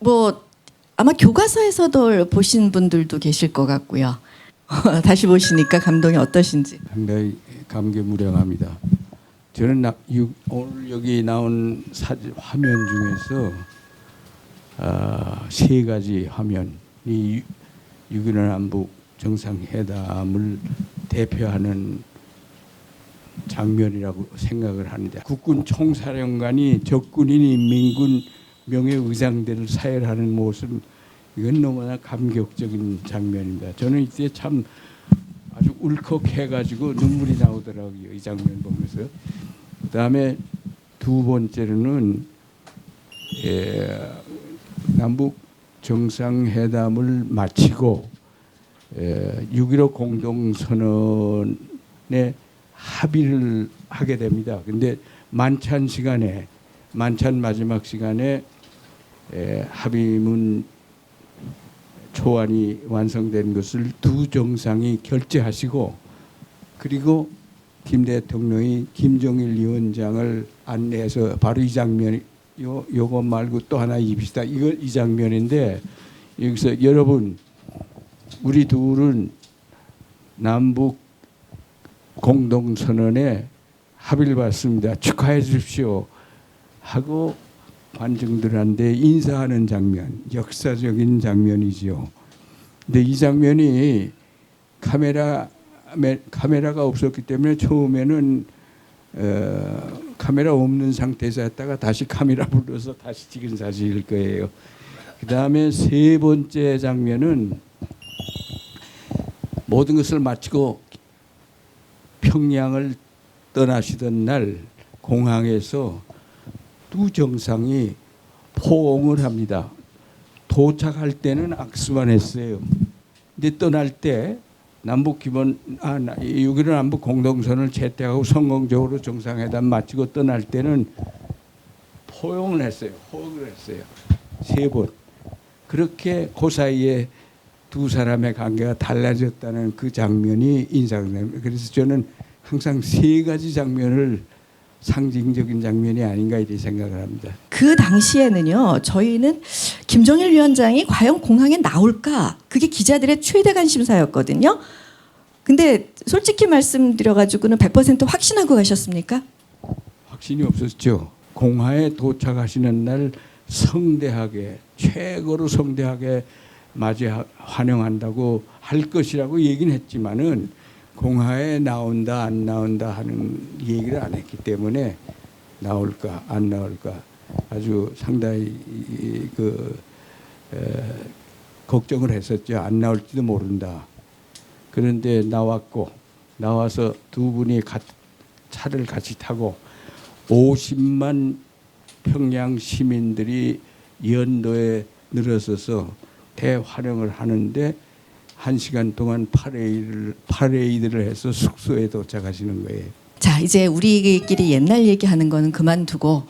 뭐 아마 교과서에서도 보신 분들도 계실 것 같고요. 다시 보시니까 감동이 어떠신지. 상당히 감개무량합니다. 저는 오늘 여기 나온 사진 화면 중에서 세 가지 화면이 6.15 남북 정상회담을 대표하는 장면이라고 생각을 하는데, 국군 총사령관이 적군인 인민군 명예의장대를 사열하는 모습, 이건 너무나 감격적인 장면입니다. 저는 이때 참 아주 울컥해가지고 눈물이 나오더라고요, 이 장면 보면서. 그다음에 두 번째로는 남북 정상회담을 마치고 6.15 공동선언에 합의를 하게 됩니다. 근데 만찬 마지막 시간에 합의문 초안이 완성된 것을 두 정상이 결재하시고, 그리고 김 대통령이 김정일 위원장을 안내해서, 바로 이 장면이 요거 말고 또 하나 입시다. 이 장면인데, 여기서 여러분, 우리 둘은 남북 공동선언에 합의를 받습니다. 축하해 주십시오 하고 관중들한테 인사하는 장면, 역사적인 장면이지요. 근데 이 장면이 카메라가 없었기 때문에 처음에는 카메라 없는 상태에서 했다가 다시 카메라 불러서 다시 찍은 사진일 거예요. 그 다음에 세 번째 장면은 모든 것을 마치고 평양을 떠나시던 날 공항에서 두 정상이 포옹을 합니다. 도착할 때는 악수만 했어요. 근데 떠날 때 6.15 남북 공동선언을 채택하고 성공적으로 정상회담 마치고 떠날 때는 포옹을 했어요. 호흡을 했어요. 세 번. 그렇게 그 사이에 두 사람의 관계가 달라졌다는 그 장면이 인상됩니다. 그래서 저는 항상 세 가지 장면을 상징적인 장면이 아닌가 이렇게 생각을 합니다. 그 당시에는요, 저희는 김정일 위원장이 과연 공항에 나올까? 그게 기자들의 최대 관심사였거든요. 근데 솔직히 말씀드려가지고는 100% 확신하고 가셨습니까? 확신이 없었죠. 공항에 도착하시는 날 성대하게, 최고로 성대하게 환영한다고 할 것이라고 얘기는 했지만은 공항에 나온다 안 나온다 하는 얘기를 안 했기 때문에 나올까 안 나올까 아주 상당히 걱정을 했었죠. 안 나올지도 모른다. 그런데 나와서 두 분이 차를 같이 타고 50만 평양 시민들이 연도에 늘어서서 대환영을 하는데 1시간 동안 파레이드를 해서 숙소에 도착하시는 거예요. 자, 이제 우리끼리 옛날 얘기하는 거는 그만두고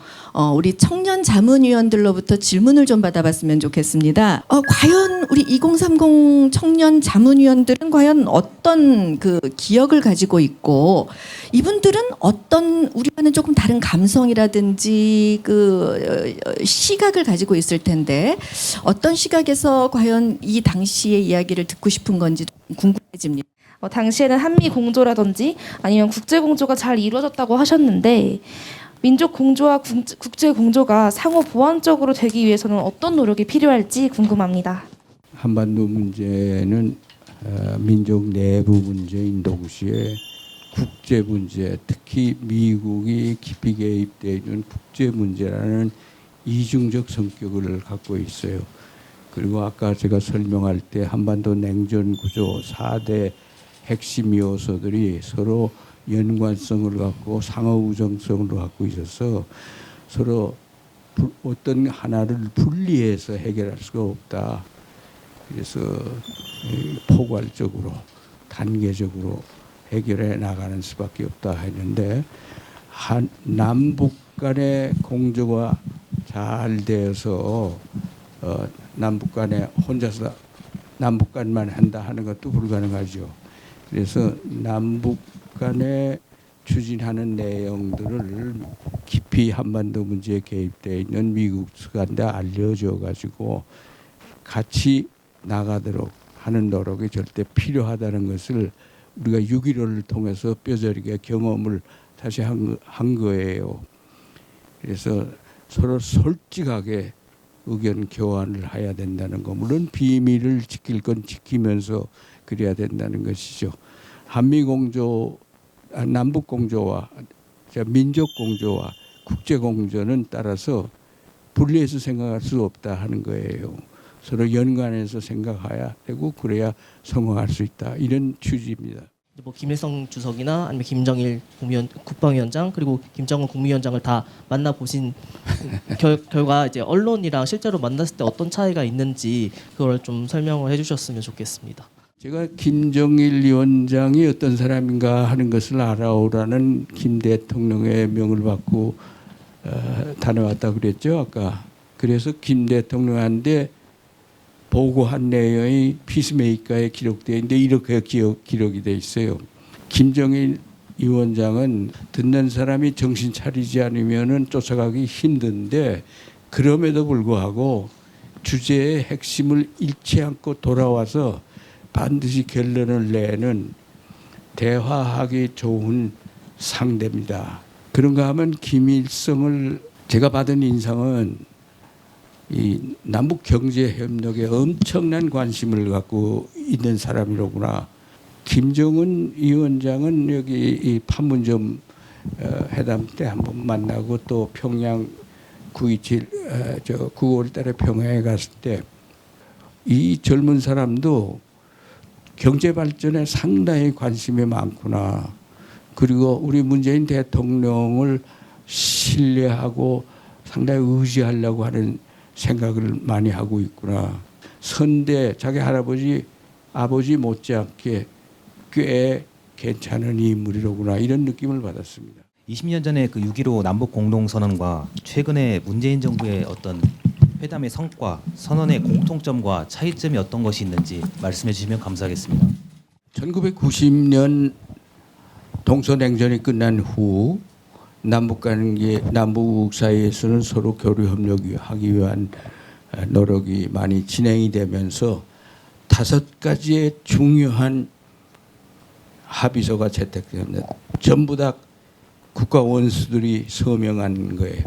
우리 청년 자문위원들로부터 질문을 좀 받아봤으면 좋겠습니다. 과연 우리 2030 청년 자문위원들은 과연 어떤 그 기억을 가지고 있고, 이분들은 어떤, 우리와는 조금 다른 감성이라든지 그 시각을 가지고 있을 텐데, 어떤 시각에서 과연 이 당시의 이야기를 듣고 싶은 건지 궁금해집니다. 당시에는 한미 공조라든지 아니면 국제 공조가 잘 이루어졌다고 하셨는데, 민족 공조와 국제 공조가 상호 보완적으로 되기 위해서는 어떤 노력이 필요할지 궁금합니다. 한반도 문제는 민족 내부 문제인 동시에 국제 문제, 특히 미국이 깊이 개입되어 있는 국제 문제라는 이중적 성격을 갖고 있어요. 그리고 아까 제가 설명할 때 한반도 냉전 구조 4대 핵심 요소들이 서로 연관성을 갖고 상호 우정성을 갖고 있어서 서로 어떤 하나를 분리해서 해결할 수가 없다. 그래서 포괄적으로 단계적으로 해결해 나가는 수밖에 없다 했는데, 남북 간의 공조가 잘 되어서 남북 간에 혼자서 남북 간만 한다 하는 것도 불가능하죠. 그래서 남북 간의 추진하는 내용들을 깊이 한반도 문제에 개입되어 있는 미국 측한테 알려줘 가지고 같이 나가도록 하는 노력이 절대 필요하다는 것을 우리가 6.15를 통해서 뼈저리게 경험을 다시 한 거예요. 그래서 서로 솔직하게 의견 교환을 해야 된다는 거. 물론 비밀을 지킬 건 지키면서 그래야 된다는 것이죠. 한미공조, 남북공조와 민족공조와 국제공조는 따라서 분리해서 생각할 수 없다 하는 거예요. 서로 연관해서 생각해야 되고 그래야 성공할 수 있다. 이런 취지입니다. 뭐 김일성 주석이나 아니면 김정일 국방위원장 그리고 김정은 국무위원장을 다 만나 보신 결과 이제 언론이랑 실제로 만났을 때 어떤 차이가 있는지 그걸 좀 설명을 해주셨으면 좋겠습니다. 제가 김정일 위원장이 어떤 사람인가 하는 것을 알아오라는 김 대통령의 명을 받고 다녀왔다 그랬죠 아까. 그래서 김 대통령한테 보고한 내용이 피스메이커에 기록되어 있는데 이렇게 기록이 돼 있어요. 김정일 위원장은 듣는 사람이 정신 차리지 않으면은 쫓아가기 힘든데 그럼에도 불구하고 주제의 핵심을 잃지 않고 돌아와서 반드시 결론을 내는 대화하기 좋은 상대입니다. 그런가 하면 김일성을 제가 받은 인상은 이 남북 경제 협력에 엄청난 관심을 갖고 있는 사람이로구나. 김정은 위원장은 여기 이 판문점 회담 때 한번 만나고 또 평양 9.5 달에 평양에 갔을 때 이 젊은 사람도 경제 발전에 상당히 관심이 많구나. 그리고 우리 문재인 대통령을 신뢰하고 상당히 의지하려고 하는 생각을 많이 하고 있구나. 선대 자기 할아버지 아버지 못지않게 꽤 괜찮은 인물이로구나. 이런 느낌을 받았습니다. 20년 전에 그 6.15 남북 공동선언과 최근에 문재인 정부의 어떤 회담의 성과, 선언의 공통점과 차이점이 어떤 것이 있는지 말씀해 주시면 감사하겠습니다. 1990년 동서냉전이 끝난 후 남북관계, 남북 사이에서는 서로 교류 협력하기 위한 노력이 많이 진행이 되면서 5가지의 중요한 합의서가 채택됩니다. 전부 다 국가 원수들이 서명한 거예요.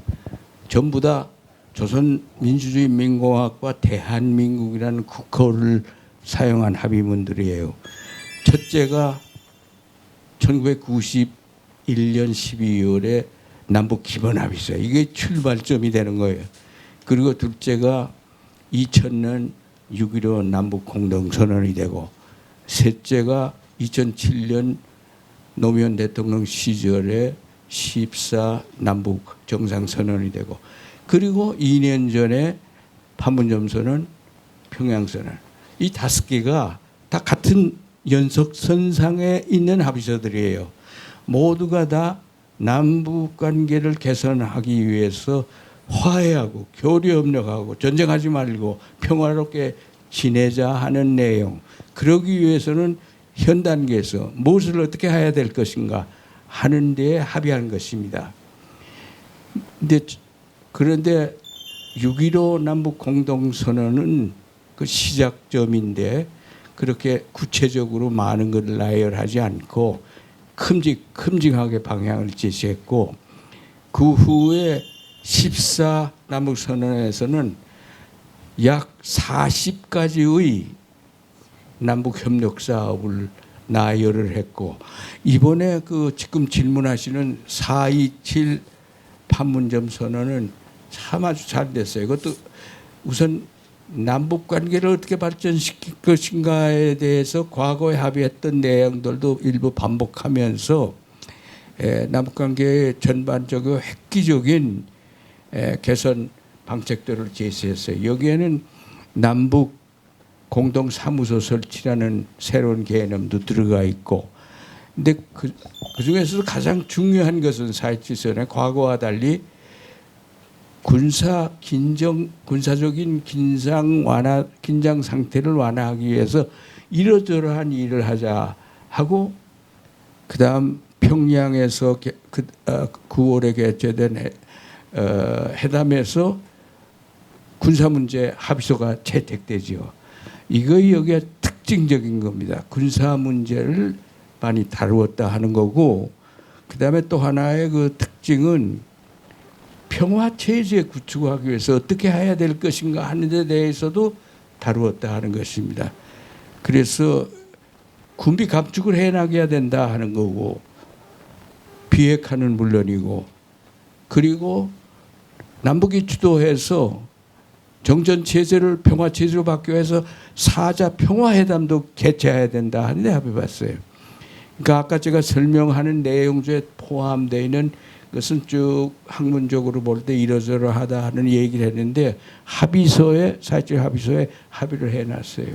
전부 다 조선민주주의인민공화국과 대한민국이라는 국호를 사용한 합의문들이에요. 첫째가 1991년 12월에 남북 기본합의서. 이게 출발점이 되는 거예요. 그리고 둘째가 2000년 6.15 남북 공동선언이 되고 셋째가 2007년 노무현 대통령 시절에 14 남북 정상선언이 되고 그리고 2년 전에 판문점 선언, 평양 선언. 이 5개가 다 같은 연속선상에 있는 합의서들이에요. 모두가 다 남북 관계를 개선하기 위해서 화해하고 교류협력하고 전쟁하지 말고 평화롭게 지내자 하는 내용. 그러기 위해서는 현 단계에서 무엇을 어떻게 해야 될 것인가 하는 데에 합의한 것입니다. 그런데 6.15 남북 공동선언은 그 시작점인데 그렇게 구체적으로 많은 것을 나열하지 않고 큼직하게 방향을 제시했고 그 후에 14 남북선언에서는 약 40가지의 남북협력 사업을 나열을 했고 이번에 그 지금 질문하시는 4.27 판문점 선언은 참 아주 잘 됐어요. 이것도 우선 남북 관계를 어떻게 발전시킬 것인가에 대해서 과거에 합의했던 내용들도 일부 반복하면서 남북 관계의 전반적이고 획기적인 개선 방책들을 제시했어요. 여기에는 남북 공동 사무소 설치라는 새로운 개념도 들어가 있고, 근데 그 중에서도 가장 중요한 것은 4.27 선언의 과거와 달리 군사적인 긴장 상태를 완화하기 위해서 이러저러한 일을 하자 하고 그다음 평양에서 9월에 개최된 회담에서 군사문제 합의서가 채택되지요. 이거 여기에 특징적인 겁니다. 군사문제를 많이 다루었다 하는 거고, 그다음에 또 하나의 그 특징은 평화 체제 구축하기 위해서 어떻게 해야 될 것인가 하는 데 대해서도 다루었다 하는 것입니다. 그래서 군비 감축을 해나가야 된다 하는 거고, 비핵화는 물론이고, 그리고 남북이 주도해서 정전 체제를 평화 체제로 바뀌어 해서 4자 평화회담도 개최해야 된다 하는데 합의봤어요. 그러니까 아까 제가 설명하는 내용 중에 포함되어 있는 것은 쭉 학문적으로 볼 때 이러저러하다 하는 얘기를 했는데 합의서에, 사회적 합의서에 합의를 해놨어요.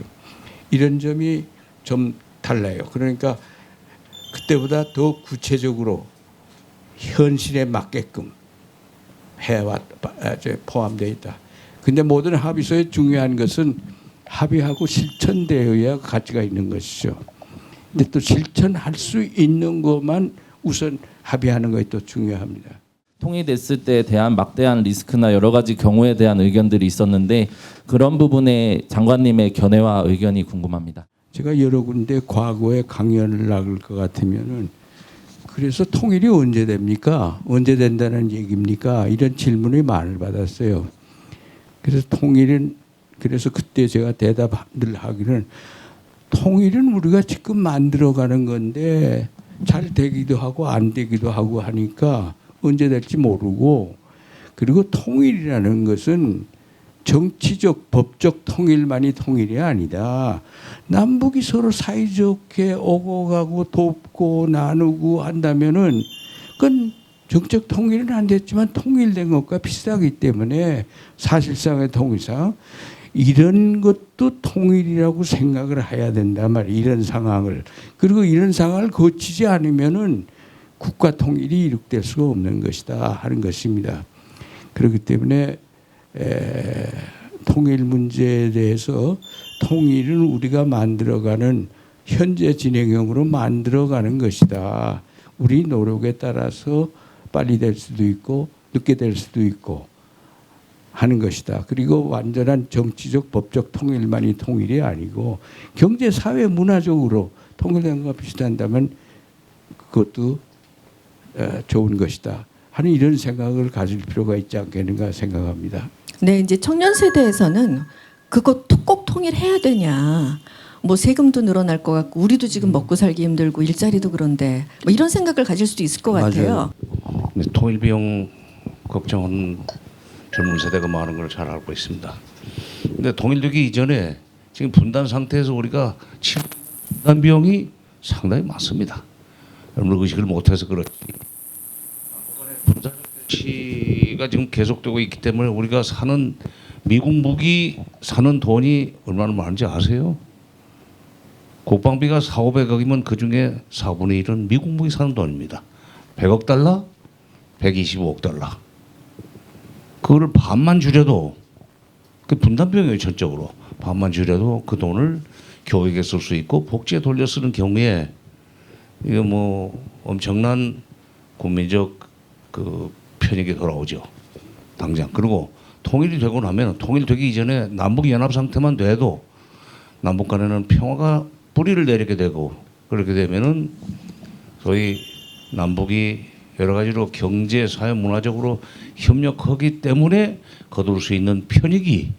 이런 점이 좀 달라요. 그러니까 그때보다 더 구체적으로 현실에 맞게끔 포함되어 있다. 근데 모든 합의서에 중요한 것은 합의하고 실천되어야 가치가 있는 것이죠. 근데 또 실천할 수 있는 것만 우선 합의하는 것이 또 중요합니다. 통일됐을 때에 대한 막대한 리스크나 여러 가지 경우에 대한 의견들이 있었는데 그런 부분에 장관님의 견해와 의견이 궁금합니다. 제가 여러 군데 과거에 강연을 나갈 것 같으면은 그래서 통일이 언제 됩니까? 언제 된다는 얘기입니까? 이런 질문을 많이 받았어요. 그래서 통일은, 그래서 그때 제가 대답을 하기는, 통일은 우리가 지금 만들어가는 건데 잘 되기도 하고 안 되기도 하고 하니까 언제 될지 모르고, 그리고 통일이라는 것은 정치적 법적 통일만이 통일이 아니다. 남북이 서로 사이좋게 오고 가고 돕고 나누고 한다면은 그건 정책 통일은 안 됐지만 통일된 것과 비슷하기 때문에 사실상의 통일상 이런 것도 통일이라고 생각을 해야 된단 말이에요. 이런 상황을. 그리고 이런 상황을 거치지 않으면은 국가 통일이 이룩될 수가 없는 것이다 하는 것입니다. 그렇기 때문에 통일 문제에 대해서 통일은 우리가 만들어가는 현재 진행형으로 만들어가는 것이다. 우리 노력에 따라서 빨리 될 수도 있고 늦게 될 수도 있고 하는 것이다. 그리고 완전한 정치적 법적 통일만이 통일이 아니고 경제 사회 문화적으로 통일된 것과 비슷한다면 그것도 좋은 것이다 하는 이런 생각을 가질 필요가 있지 않겠는가 생각합니다. 네, 이제 청년 세대에서는 그거 꼭 통일해야 되냐. 뭐 세금도 늘어날 것 같고 우리도 지금 먹고 살기 힘들고 일자리도 그런데 뭐 이런 생각을 가질 수도 있을 것 같아요. 맞아요. 통일 비용 걱정은 젊은 세대가 많은 걸 잘 알고 있습니다. 근데 통일되기 이전에 지금 분단 상태에서 우리가 분단 비용이 상당히 많습니다. 여러분 의식을 못해서 그렇지. 분단 정치가 지금 계속되고 있기 때문에 우리가 사는 미국 무기 사는 돈이 얼마나 많은지 아세요? 국방비가 4,500억이면 그중에 4분의 1은 미국 무기 사는 돈입니다. 100억 달러, 125억 달러. 그거를 반만 줄여도, 그 분단 비용이에요 전적으로. 반만 줄여도 그 돈을 교육에 쓸 수 있고 복지에 돌려 쓰는 경우에 이거 뭐 엄청난 국민적 그 편익이 돌아오죠. 당장. 그리고 통일이 되고 나면 통일되기 이전에 남북 연합 상태만 돼도 남북 간에는 평화가 뿌리를 내리게 되고 그렇게 되면은 소위 남북이 여러 가지로 경제, 사회, 문화적으로 협력하기 때문에 거둘 수 있는 편익이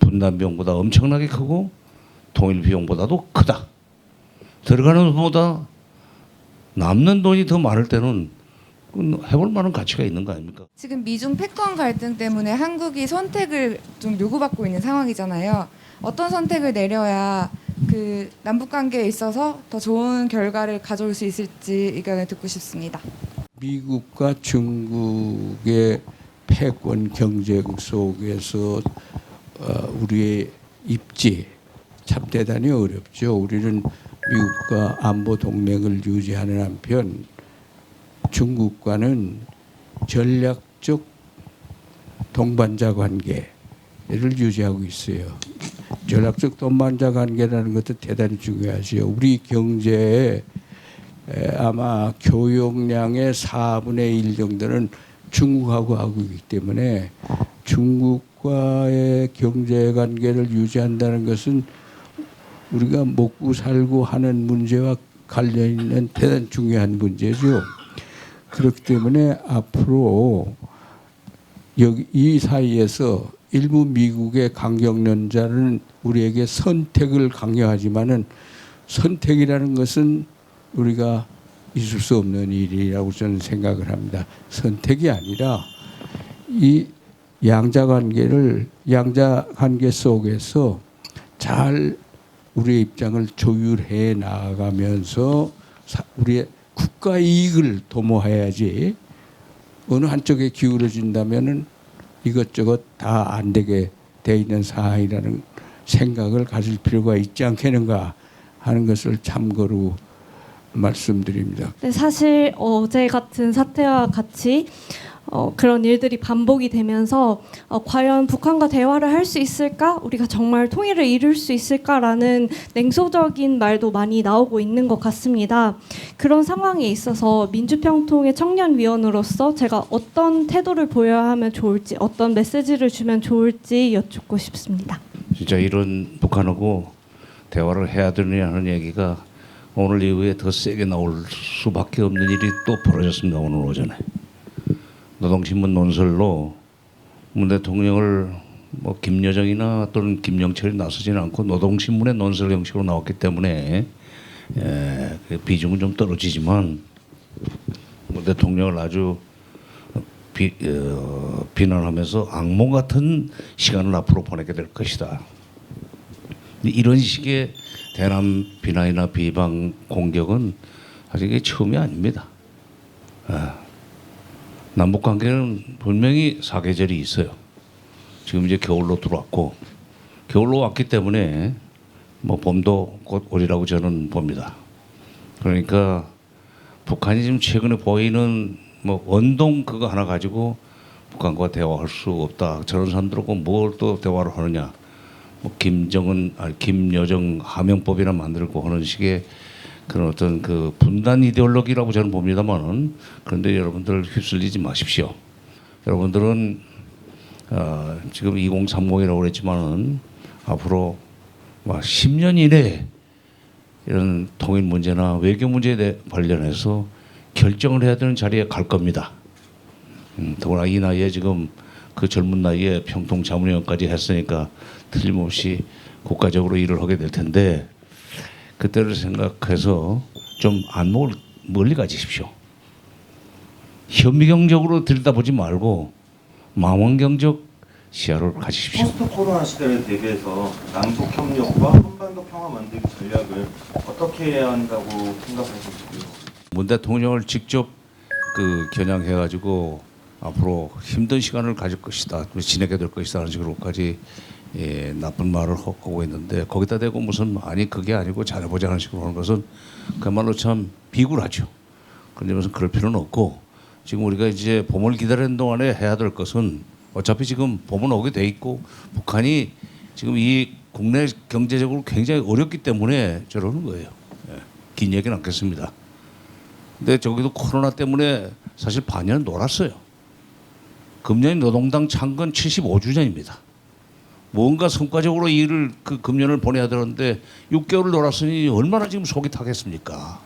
분단 비용보다 엄청나게 크고 통일 비용보다도 크다. 들어가는 돈보다 남는 돈이 더 많을 때는 해볼 만한 가치가 있는 거 아닙니까? 지금 미중 패권 갈등 때문에 한국이 선택을 좀 요구받고 있는 상황이잖아요. 어떤 선택을 내려야 그 남북 관계에 있어서 더 좋은 결과를 가져올 수 있을지 의견을 듣고 싶습니다. 미국과 중국의 패권 경쟁 속에서 우리의 입지 참 대단히 어렵죠. 우리는 미국과 안보 동맹을 유지하는 한편 중국과는 전략적 동반자 관계를 유지하고 있어요. 전략적 동반자 관계라는 것도 대단히 중요하지요. 우리 경제에 아마 교역량의 4분의 1 정도는 중국하고 하고 있기 때문에 중국과의 경제 관계를 유지한다는 것은 우리가 먹고 살고 하는 문제와 관련 있는 대단히 중요한 문제죠. 그렇기 때문에 앞으로 여기 이 사이에서 일부 미국의 강경론자는 우리에게 선택을 강요하지만은 선택이라는 것은 우리가 있을 수 없는 일이라고 저는 생각을 합니다. 선택이 아니라 이 양자 관계 속에서 잘 우리의 입장을 조율해 나가면서 우리의 국가 이익을 도모해야지 어느 한쪽에 기울어진다면은 이것저것 다 안 되게 돼 있는 상황이라는 생각을 가질 필요가 있지 않겠는가 하는 것을 참고로 말씀드립니다. 네, 사실 어제 같은 사태와 같이 그런 일들이 반복이 되면서 과연 북한과 대화를 할 수 있을까? 우리가 정말 통일을 이룰 수 있을까라는 냉소적인 말도 많이 나오고 있는 것 같습니다. 그런 상황에 있어서 민주평통의 청년위원으로서 제가 어떤 태도를 보여야 하면 좋을지, 어떤 메시지를 주면 좋을지 여쭙고 싶습니다. 진짜 이런 북한하고 대화를 해야 되느냐는 얘기가 오늘 이후에 더 세게 나올 수밖에 없는 일이 또 벌어졌습니다. 오늘 오전에 노동신문 논설로 문 대통령을 뭐 김여정이나 또는 김영철이 나서지는 않고 노동신문의 논설 형식으로 나왔기 때문에 그 비중은 좀 떨어지지만 문 대통령을 아주 비난하면서 악몽 같은 시간을 앞으로 보내게 될 것이다. 이런 식의 대남 비난이나 비방 공격은 아직 이게 처음이 아닙니다. 남북 관계는 분명히 사계절이 있어요. 지금 이제 겨울로 들어왔고 겨울로 왔기 때문에 뭐 봄도 곧 오리라고 저는 봅니다. 그러니까 북한이 지금 최근에 보이는 뭐 원동 그거 하나 가지고 북한과 대화할 수 없다. 저런 사람들하고 뭘 또 대화를 하느냐. 뭐 김여정 하명법이나 만들고 하는 식의 그런 어떤 그 분단 이데올로기라고 저는 봅니다만은 그런데 여러분들 휩쓸리지 마십시오. 여러분들은 지금 2030이라고 그랬지만은 앞으로 10년 이내에 이런 통일 문제나 외교 문제에 관련해서 결정을 해야 되는 자리에 갈 겁니다. 더구나 이 나이에 지금 그 젊은 나이에 평통 자문위원까지 했으니까 틀림없이 국가적으로 일을 하게 될 텐데 그때를 생각해서 좀 안 멀리 가지십시오. 현미경적으로 들여다보지 말고 망원경적 시야를 가지십시오. 포스트 코로나 시대를 대비해서 남북 협력과 한반도 평화 만들기 전략을 어떻게 해야 한다고 생각하시는지요? 문 대통령을 직접 겨냥해가지고 앞으로 힘든 시간을 가질 것이다, 지내게 될 것이다 하는 식으로까지 나쁜 말을 하고 있는데 거기다 대고 무슨 아니 그게 아니고 잘해보자 하는 식으로 하는 것은 그야말로 참 비굴하죠. 그런데 무슨 그럴 필요는 없고 지금 우리가 이제 봄을 기다리는 동안에 해야 될 것은 어차피 지금 봄은 오게 돼 있고 북한이 지금 이 국내 경제적으로 굉장히 어렵기 때문에 저러는 거예요. 긴 얘기는 않겠습니다. 근데 저기도 코로나 때문에 사실 반년 놀았어요. 금년이 노동당 창건 75주년입니다. 뭔가 성과적으로 일을 그 금년을 보내야 되는데 6개월을 놀았으니 얼마나 지금 속이 타겠습니까?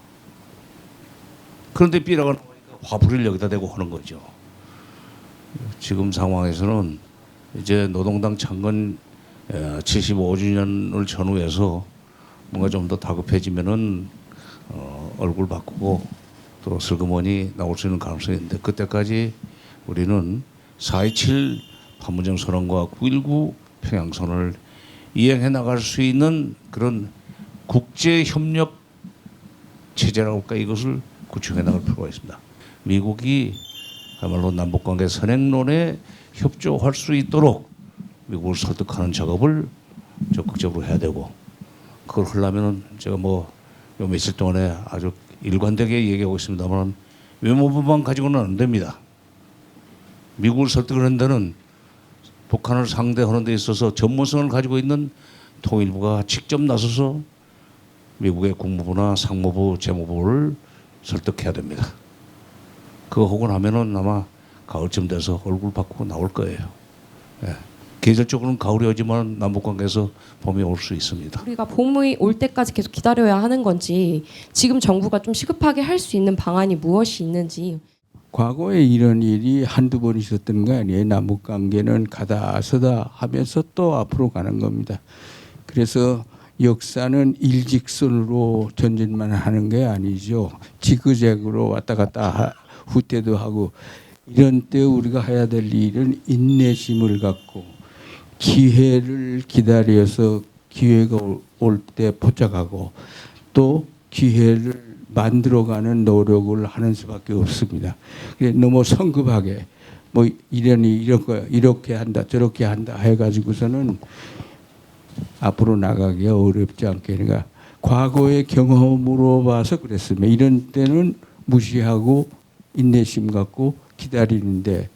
그런데 삐라가 화풀이를 여기다 대고 하는 거죠. 지금 상황에서는 이제 노동당 창건 75주년을 전후해서 뭔가 좀 더 다급해지면은 얼굴 바꾸고 또 슬그머니 나올 수 있는 가능성이 있는데 그때까지 우리는 4.27 판문점 선언과 9.19 평양선언을 이행해 나갈 수 있는 그런 국제 협력 체제라고 할까 이것을 구축해 나갈 필요가 있습니다. 미국이 그야말로 남북관계 선행론에 협조할 수 있도록 미국을 설득하는 작업을 적극적으로 해야 되고 그걸 하려면은 제가 뭐 요 며칠 동안에 아주 일관되게 얘기하고 있습니다만 외무부만 가지고는 안 됩니다. 미국을 설득하는 데는 북한을 상대하는 데 있어서 전문성을 가지고 있는 통일부가 직접 나서서 미국의 국무부나 상무부, 재무부를 설득해야 됩니다. 그거 하고 나면은 아마 가을쯤 돼서 얼굴 바꾸고 나올 거예요. 예. 계절적으로는 가을이 오지만 남북관계에서 봄이 올 수 있습니다. 우리가 봄이 올 때까지 계속 기다려야 하는 건지 지금 정부가 좀 시급하게 할 수 있는 방안이 무엇이 있는지. 과거에 이런 일이 한두 번 있었던 거 아니에요. 남북관계는 가다 서다 하면서 또 앞으로 가는 겁니다. 그래서 역사는 일직선으로 전진만 하는 게 아니죠. 지그재그로 왔다 갔다 후퇴도 하고, 이런 때 우리가 해야 될 일은 인내심을 갖고 기회를 기다려서 기회가 올 때 포착하고 또 기회를 만들어가는 노력을 하는 수밖에 없습니다. 너무 성급하게 뭐 이렇게 한다 저렇게 한다 해가지고서는 앞으로 나가기가 어렵지 않겠는가. 과거의 경험으로 봐서 그랬습니다. 이런 때는 무시하고 인내심 갖고 기다리는데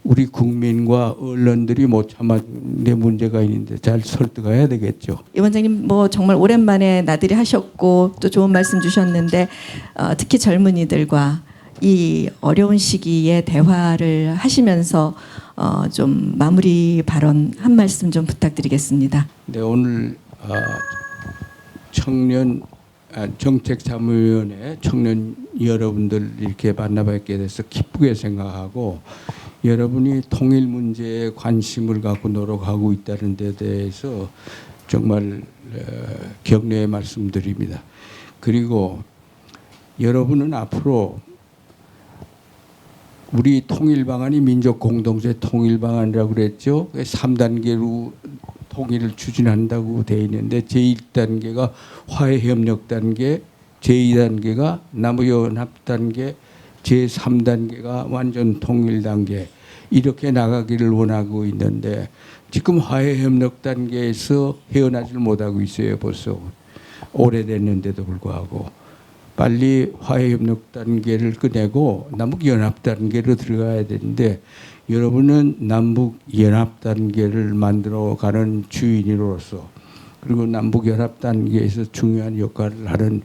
우리 국민과 언론들이 못 참았는데 문제가 있는데 잘 설득해야 되겠죠. 이 원장님 뭐 정말 오랜만에 나들이 하셨고 또 좋은 말씀 주셨는데 특히 젊은이들과 이 어려운 시기에 대화를 하시면서 좀 마무리 발언 한 말씀 좀 부탁드리겠습니다. 네, 오늘 청년 정책자문위원회 청년 여러분들 이렇게 만나뵙게 돼서 기쁘게 생각하고, 여러분이 통일 문제에 관심을 갖고 노력하고 있다는 데 대해서 정말 격려의 말씀드립니다. 그리고 여러분은 앞으로 우리 통일 방안이 민족 공동체 통일 방안이라고 그랬죠. 3단계로 통일을 추진한다고 돼 있는데 제1단계가 화해협력 단계, 제2단계가 남북연합 단계, 제3단계가 완전 통일 단계, 이렇게 나가기를 원하고 있는데 지금 화해협력 단계에서 헤어나질 못하고 있어요. 벌써 오래됐는데도 불구하고 빨리 화해협력 단계를 끝내고 남북연합 단계로 들어가야 되는데, 여러분은 남북연합 단계를 만들어가는 주인으로서 그리고 남북연합 단계에서 중요한 역할을 하는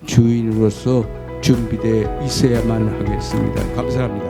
주인으로서 준비되어 있어야만 하겠습니다. 감사합니다.